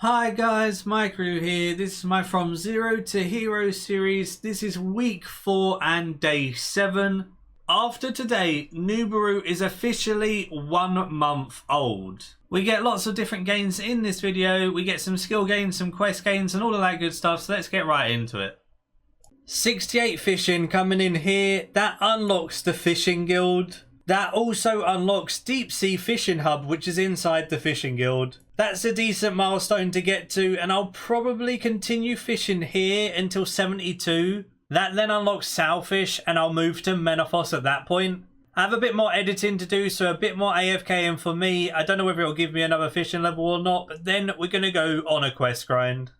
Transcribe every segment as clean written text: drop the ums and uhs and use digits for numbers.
Hi guys, Maikeru here. This is my From Zero to Hero series. This is week 4 and day 7. After today, Nubaru is officially 1 month old. We get lots of different gains in this video. We get some skill gains, some quest gains and all of that good stuff. So let's get right into it. 68 fishing coming in here. That unlocks the fishing guild. That also unlocks Deep Sea Fishing Hub, which is inside the Fishing Guild. That's a decent milestone to get to, and I'll probably continue fishing here until 72. That then unlocks Sailfish, and I'll move to Menopause at that point. I have a bit more editing to do, so a bit more AFKing for me. I don't know whether it'll give me another fishing level or not, but then we're going to go on a quest grind.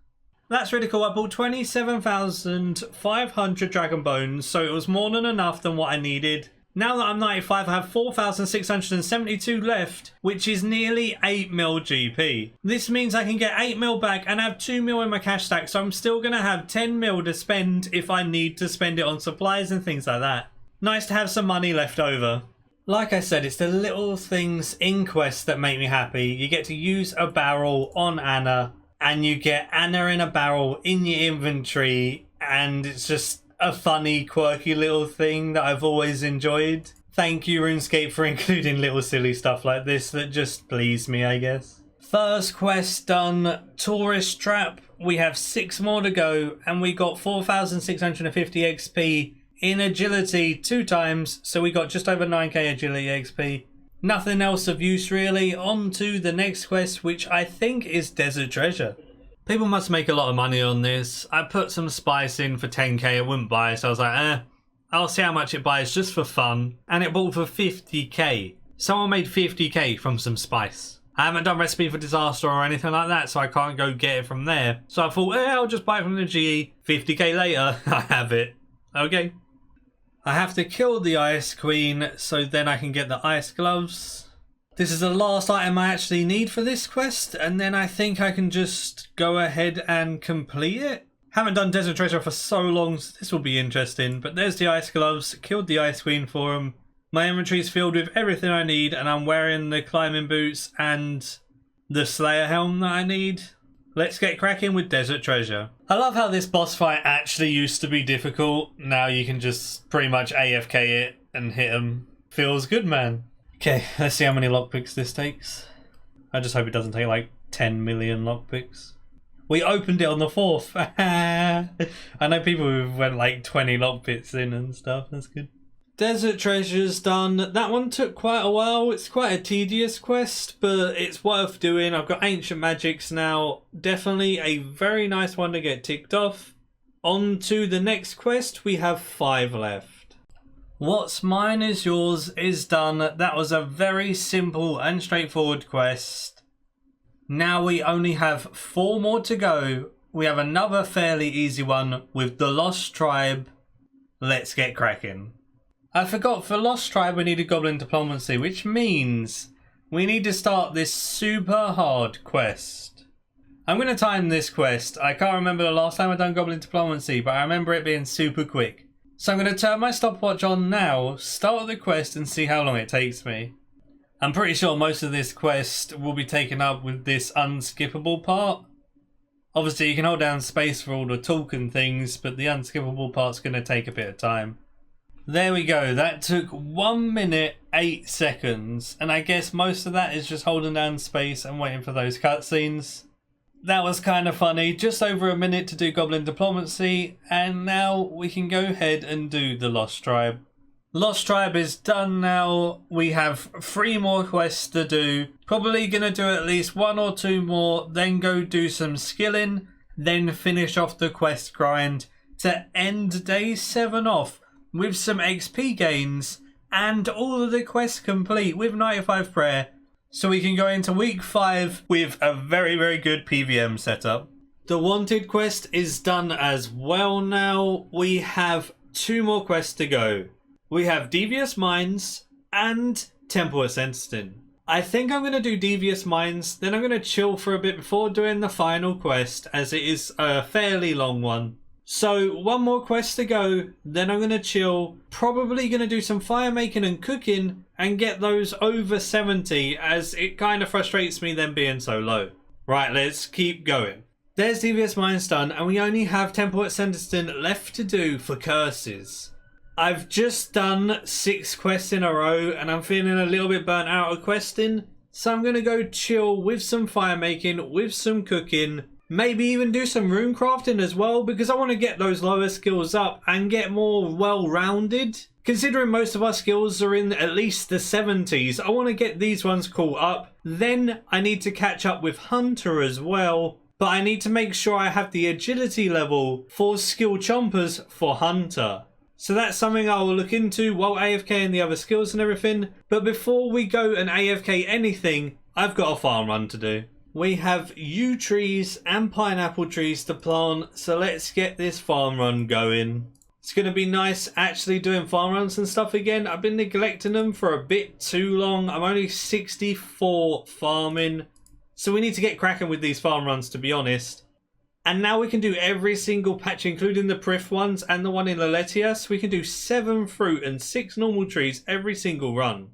That's really cool. I bought 27,500 Dragon Bones, so it was more than enough than what I needed. Now that I'm 95, I have 4,672 left, which is nearly 8 mil GP. This means I can get 8 mil back and have 2 mil in my cash stack, so I'm still going to have 10 mil to spend if I need to spend it on supplies and things like that. Nice to have some money left over. Like I said, it's the little things in quests that make me happy. You get to use a barrel on Anna, and you get Anna in a barrel in your inventory, and it's just a funny, quirky little thing that I've always enjoyed. Thank you, Runescape, for including little silly stuff like this that just please me, I guess. First quest done, Tourist Trap. We have 6 more to go, and we got 4,650 XP in agility 2 times, so we got just over 9k agility XP. Nothing else of use really. On to the next quest, which I think is Desert Treasure. People must make a lot of money on this. I put some spice in for 10k, I wouldn't buy it, so I was like, I'll see how much it buys just for fun. And it bought for 50k. Someone made 50k from some spice. I haven't done recipe for disaster or anything like that, so I can't go get it from there. So I thought, I'll just buy it from the GE. 50k later, I have it. Okay. I have to kill the Ice Queen, so then I can get the ice gloves. This is the last item I actually need for this quest, and then I think I can just go ahead and complete it. Haven't done Desert Treasure for so long, so this will be interesting. But there's the ice gloves, killed the Ice Queen for them. My inventory's filled with everything I need, and I'm wearing the climbing boots and the Slayer helm that I need. Let's get cracking with Desert Treasure. I love how this boss fight actually used to be difficult. Now you can just pretty much AFK it and hit them. Feels good, man. Okay, let's see how many lockpicks this takes. I just hope it doesn't take like 10 million lockpicks. We opened it on the 4th. I know people who went like 20 lockpicks in and stuff. That's good. Desert Treasure's done. That one took quite a while. It's quite a tedious quest, but it's worth doing. I've got Ancient Magics now. Definitely a very nice one to get ticked off. On to the next quest. We have 5 left. What's Mine is Yours is done. That was a very simple and straightforward quest. Now we only have 4 more to go. We have another fairly easy one with the Lost Tribe. Let's get cracking. I forgot, for Lost Tribe we needed Goblin Diplomacy, which means we need to start this super hard quest. I'm going to time this quest. I can't remember the last time I've done Goblin Diplomacy, but I remember it being super quick. So I'm going to turn my stopwatch on now, start the quest and see how long it takes me. I'm pretty sure most of this quest will be taken up with this unskippable part. Obviously you can hold down space for all the talk and things, but the unskippable part's going to take a bit of time. There we go, that took 1 minute 8 seconds, and I guess most of that is just holding down space and waiting for those cutscenes. That was kind of funny. Just over a minute to do Goblin Diplomacy, and now we can go ahead and do the Lost Tribe. Lost Tribe is done now. We have 3 more quests to do. Probably going to do at least 1 or 2 more, then go do some skilling, then finish off the quest grind to end day 7 off with some XP gains and all of the quests complete with 95 prayer. So we can go into week 5 with a very, very good PVM setup. The Wanted quest is done as well now. We have 2 more quests to go. We have Devious Mines and Temple Ascenston. I think I'm going to do Devious Mines, then I'm going to chill for a bit before doing the final quest, as it is a fairly long one. So 1 more quest to go, then I'm going to chill. Probably going to do some firemaking and cooking and get those over 70, as it kind of frustrates me them being so low. Right, let's keep going. There's Devious Milestone, and we only have Temple at Centerston left to do for curses. I've just done 6 quests in a row, and I'm feeling a little bit burnt out of questing. So I'm going to go chill with some firemaking, with some cooking, maybe even do some rune crafting as well, because I want to get those lower skills up and get more well-rounded. Considering most of our skills are in at least the 70s, I want to get these ones caught up. Then I need to catch up with Hunter as well, but I need to make sure I have the agility level for skill chompers for Hunter. So that's something I will look into while AFK and the other skills and everything. But before we go and AFK anything, I've got a farm run to do. We have yew trees and pineapple trees to plant, so let's get this farm run going. It's going to be nice actually doing farm runs and stuff again. I've been neglecting them for a bit too long. I'm only 64 farming, so we need to get cracking with these farm runs, to be honest. And now we can do every single patch, including the Prif ones and the one in Laletia. So we can do 7 fruit and 6 normal trees every single run.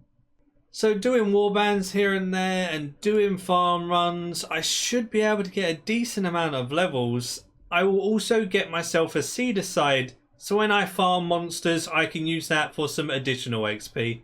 So doing warbands here and there and doing farm runs, I should be able to get a decent amount of levels. I will also get myself a seed aside, so when I farm monsters, I can use that for some additional XP.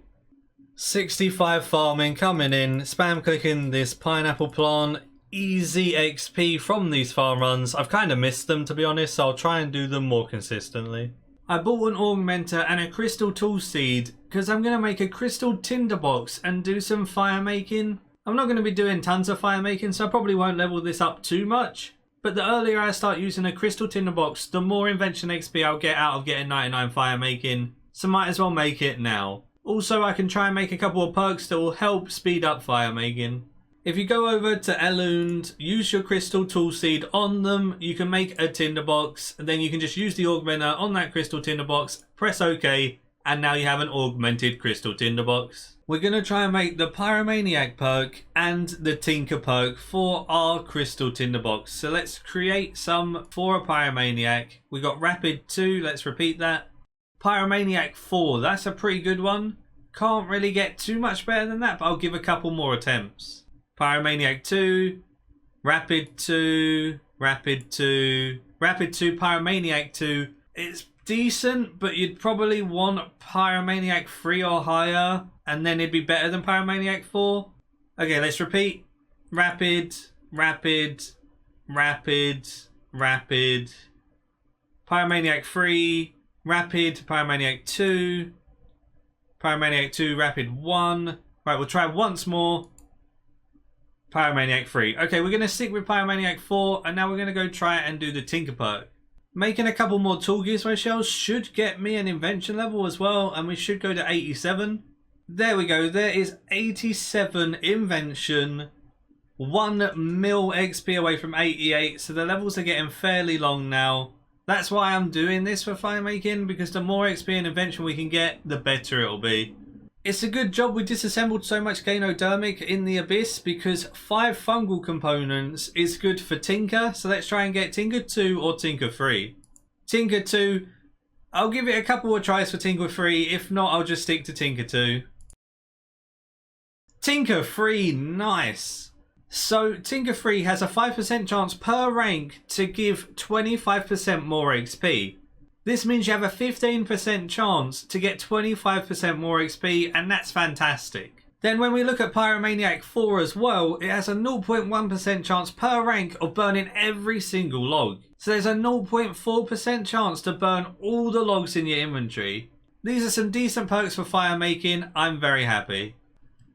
65 farming coming in, spam clicking this pineapple plant. Easy XP from these farm runs. I've kind of missed them, to be honest, so I'll try and do them more consistently. I bought an augmenter and a crystal tool seed because I'm going to make a crystal tinderbox and do some fire making. I'm not going to be doing tons of fire making, so I probably won't level this up too much. But the earlier I start using a crystal tinderbox, the more invention XP I'll get out of getting 99 fire making, so might as well make it now. Also, I can try and make a couple of perks that will help speed up fire making. If you go over to Elund, use your crystal tool seed on them, you can make a tinderbox, and then you can just use the augmenter on that crystal tinderbox, press OK, and now you have an augmented crystal tinderbox. We're going to try and make the Pyromaniac perk and the Tinker perk for our crystal tinderbox. So let's create some for a Pyromaniac. We got Rapid 2, let's repeat that. Pyromaniac 4, that's a pretty good one. Can't really get too much better than that, but I'll give a couple more attempts. Pyromaniac 2, Rapid 2, Rapid 2, Rapid 2, Pyromaniac 2. It's decent, but you'd probably want Pyromaniac 3 or higher, and then it'd be better than Pyromaniac 4. Okay, let's repeat. Rapid, Rapid, Rapid, Rapid, Pyromaniac 3, Rapid, Pyromaniac 2, Pyromaniac 2, Rapid 1. Right, we'll try once more. Pyromaniac 3. Okay, we're going to stick with Pyromaniac 4, and now we're going to go try and do the Tinker perk. Making a couple more tool gizmo shells should get me an invention level as well, and we should go to 87. There we go, there is 87 invention, 1 mil XP away from 88, so the levels are getting fairly long now. That's why I'm doing this for firemaking, because the more XP and invention we can get, the better it'll be. It's a good job we disassembled so much Ganodermic in the Abyss, because 5 fungal components is good for Tinker. So let's try and get Tinker 2 or Tinker 3. Tinker 2, I'll give it a couple of tries for Tinker 3. If not, I'll just stick to Tinker 2. Tinker 3, nice. So Tinker 3 has a 5% chance per rank to give 25% more XP. This means you have a 15% chance to get 25% more XP, and that's fantastic. Then when we look at Pyromaniac 4 as well, it has a 0.1% chance per rank of burning every single log. So there's a 0.4% chance to burn all the logs in your inventory. These are some decent perks for fire making. I'm very happy.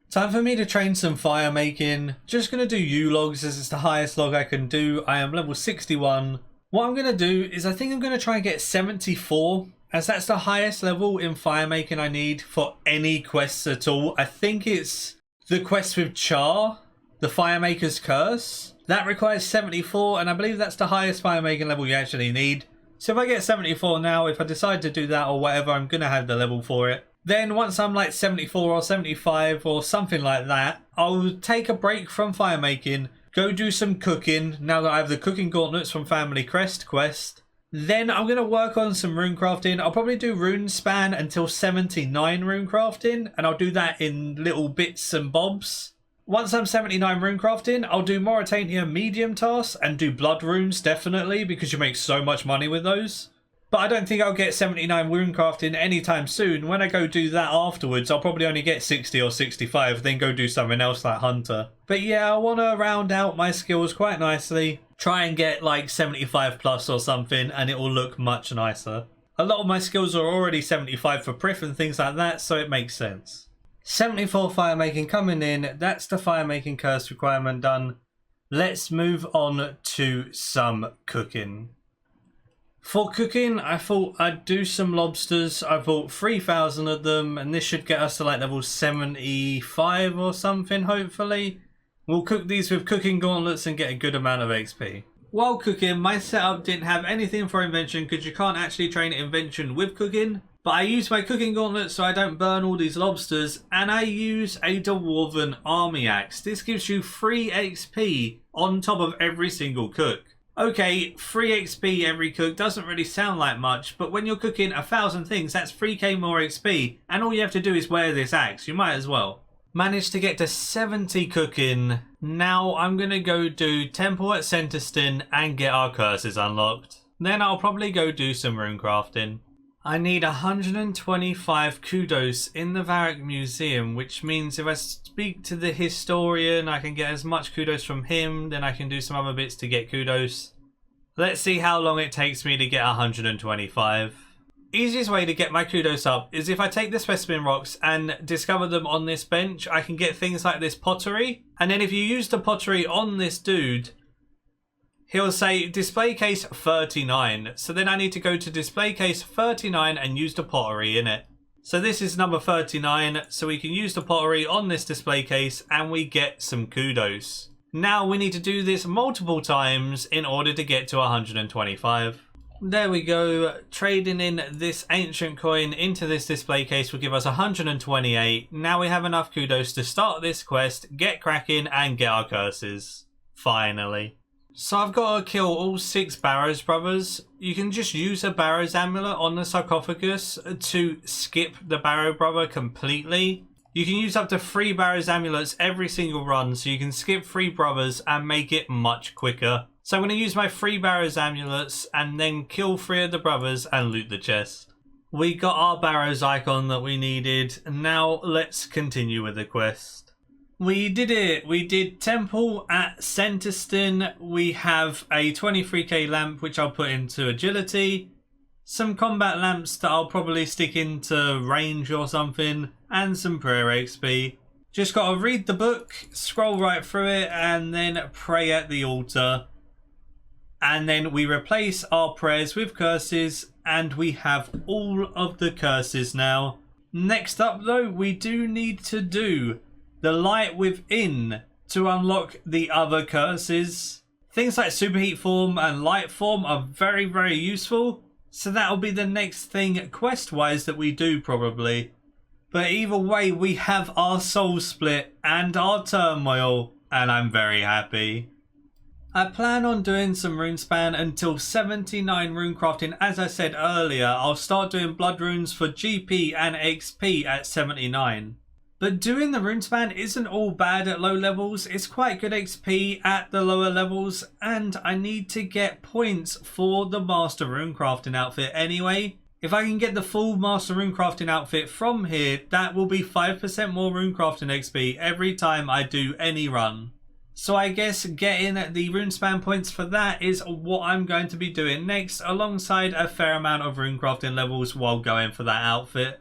Time for me to train some fire making. Just going to do yew logs as it's the highest log I can do. I am level 61. What I'm going to do is I think I'm going to try and get 74, as that's the highest level in firemaking I need for any quests at all. I think it's the quest with Char, the Firemaker's Curse. That requires 74, and I believe that's the highest firemaking level you actually need. So if I get 74 now, if I decide to do that or whatever, I'm going to have the level for it. Then once I'm like 74 or 75 or something like that, I'll take a break from firemaking, go do some cooking now that I have the cooking gauntlets from Family Crest quest. Then I'm going to work on some rune crafting. I'll probably do Runespan until 79 rune crafting, and I'll do that in little bits and bobs. Once I'm 79 rune crafting, I'll do Mauritania medium tasks and do blood runes definitely, because you make so much money with those. But I don't think I'll get 79 rune crafting anytime soon. When I go do that afterwards, I'll probably only get 60 or 65, then go do something else like Hunter. But yeah, I want to round out my skills quite nicely. Try and get like 75 plus or something, and it will look much nicer. A lot of my skills are already 75 for Prif and things like that, so it makes sense. 74 firemaking coming in. That's the firemaking curse requirement done. Let's move on to some cooking. For cooking, I thought I'd do some lobsters. I bought 3,000 of them, and this should get us to like level 75 or something, hopefully. We'll cook these with cooking gauntlets and get a good amount of XP. While cooking, my setup didn't have anything for invention because you can't actually train invention with cooking. But I use my cooking gauntlet so I don't burn all these lobsters, and I use a Dwarven army axe. This gives you 3 XP on top of every single cook. Okay, 3 XP every cook doesn't really sound like much, but when you're cooking 1,000 things, that's 3k more XP, and all you have to do is wear this axe. You might as well. Managed to get to 70 cooking. Now I'm going to go do Temple at Centerston and get our curses unlocked. Then I'll probably go do some rune crafting. I need 125 kudos in the Varrock Museum, which means if I speak to the historian, I can get as much kudos from him, then I can do some other bits to get kudos. Let's see how long it takes me to get 125. Easiest way to get my kudos up is if I take the specimen rocks and discover them on this bench, I can get things like this pottery. And then if you use the pottery on this dude, he'll say display case 39. So then I need to go to display case 39 and use the pottery in it. So this is number 39. So we can use the pottery on this display case and we get some kudos. Now we need to do this multiple times in order to get to 125. There we go. Trading in this ancient coin into this display case will give us 128. Now we have enough kudos to start this quest, get cracking and get our curses. Finally. So I've got to kill all 6 Barrows brothers. You can just use a Barrows amulet on the sarcophagus to skip the Barrow brother completely. You can use up to 3 Barrows amulets every single run, so you can skip 3 brothers and make it much quicker. So I'm going to use my 3 Barrows amulets and then kill 3 of the brothers and loot the chest. We got our Barrows icon that we needed. Now let's continue with the quest. We did it. We did Temple at Centerston. We have a 23k lamp which I'll put into agility. Some combat lamps that I'll probably stick into range or something. And some prayer XP. Just got to read the book, scroll right through it and then pray at the altar. And then we replace our prayers with curses and we have all of the curses now. Next up though, we do need to do the light within to unlock the other curses. Things like superheat form and light form are very, very useful. So that'll be the next thing quest-wise that we do probably. But either way, we have our soul split and our turmoil and I'm very happy. I plan on doing some Runespan until 79 rune crafting. As I said earlier, I'll start doing blood runes for GP and XP at 79. But doing the Runespan isn't all bad at low levels. It's quite good XP at the lower levels, and I need to get points for the Master Runecrafting outfit anyway. If I can get the full Master Runecrafting outfit from here, that will be 5% more Runecrafting XP every time I do any run. So I guess getting the Runespan points for that is what I'm going to be doing next, alongside a fair amount of runecrafting levels while going for that outfit.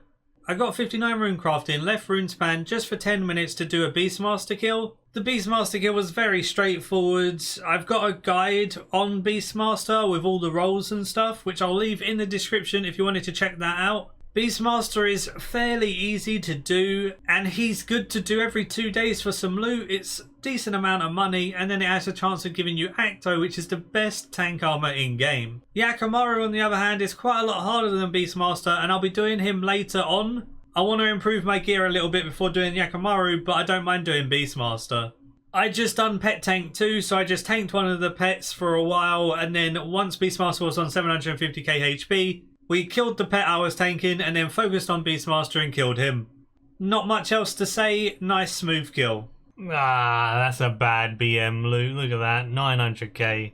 I got 59 runecrafting, left Runespan just for 10 minutes to do a Beastmaster kill. The Beastmaster kill was very straightforward. I've got a guide on Beastmaster with all the roles and stuff, which I'll leave in the description if you wanted to check that out. Beastmaster is fairly easy to do, and he's good to do every 2 days for some loot. It's a decent amount of money, and then it has a chance of giving you Acto, which is the best tank armor in game. Yakimaru on the other hand is quite a lot harder than Beastmaster, and I'll be doing him later on. I want to improve my gear a little bit before doing Yakimaru, but I don't mind doing Beastmaster. I just done Pet Tank 2, so I just tanked one of the pets for a while, and then once Beastmaster was on 750k HP, we killed the pet I was tanking and then focused on Beastmaster and killed him. Not much else to say, nice smooth kill. Ah, that's a bad BM loot. Look at that. 900k.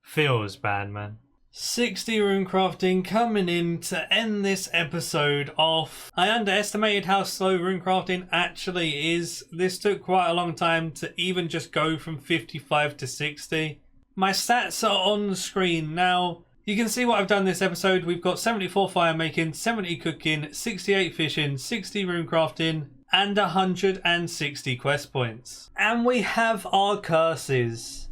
Feels bad, man. 60 rune crafting coming in to end this episode off. I underestimated how slow rune crafting actually is. This took quite a long time to even just go from 55 to 60. My stats are on the screen now. You can see what I've done this episode. We've got 74 fire making, 70 cooking, 68 fishing, 60 rune crafting, and 160 quest points. And we have our curses.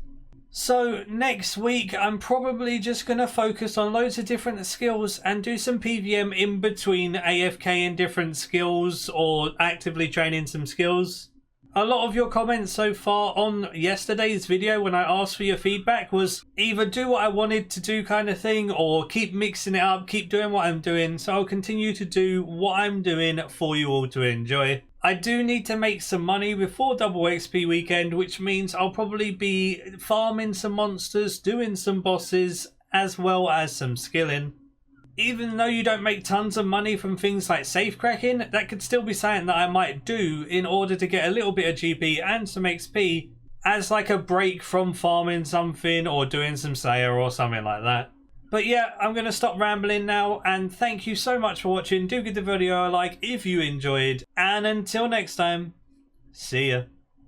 So next week I'm probably just going to focus on loads of different skills and do some PVM in between AFK and different skills, or actively training some skills. A lot of your comments so far on yesterday's video when I asked for your feedback was either do what I wanted to do kind of thing, or keep mixing it up, keep doing what I'm doing. So I'll continue to do what I'm doing for you all to enjoy. I do need to make some money before double XP weekend, which means I'll probably be farming some monsters, doing some bosses, as well as some skilling. Even though you don't make tons of money from things like safe cracking, that could still be something that I might do in order to get a little bit of GP and some XP as like a break from farming something or doing some Slayer or something like that. But yeah, I'm going to stop rambling now, and thank you so much for watching. Do give the video a like if you enjoyed, and until next time, see ya.